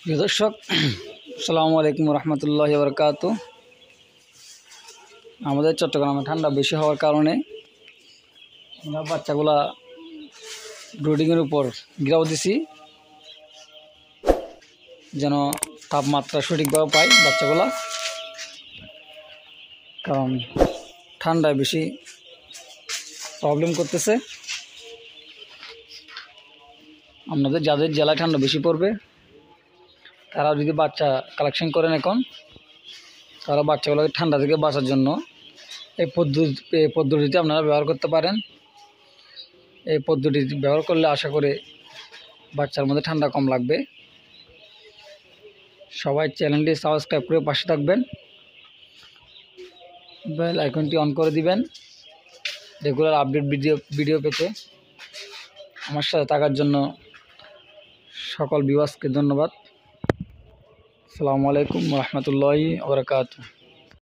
প্রিয় দর্শক, আসসালামু আলাইকুম রহমতুল্লাহি ওয়া বারাকাতুহু। আমাদের চট্টগ্রামে ঠান্ডা বেশি হওয়ার কারণে আমরা বাচ্চাগুলা ব্রুডিংয়ের উপর গিরাও দিছি, যেন তাপমাত্রা সঠিকভাবে পায় বাচ্চাগুলা। কারণ ঠান্ডায় বেশি প্রবলেম করতেছে। আপনাদের যাদের জেলায় ঠান্ডা বেশি পড়বে তারা যদি বাচ্চা কালেকশন করেন এখন, তারা বাচ্চাগুলোকে ঠান্ডা থেকে বাঁচার জন্য এই পদ্ধতিটি আপনারা ব্যবহার করতে পারেন। এই পদ্ধতিটি ব্যবহার করলে আশা করে বাচ্চার মধ্যে ঠান্ডা কম লাগবে। সবাই চ্যানেলটি সাবস্ক্রাইব করে পাশে থাকবেন, বেল আইকনটি অন করে দিবেন রেগুলার আপডেট ভিডিও পেতে। আমার সাথে থাকার জন্য সকল ভিউয়ার্সকে ধন্যবাদ। আসসালামু আলাইকুম রহমতুল্লাহি ওয়া বারাকাতুহু।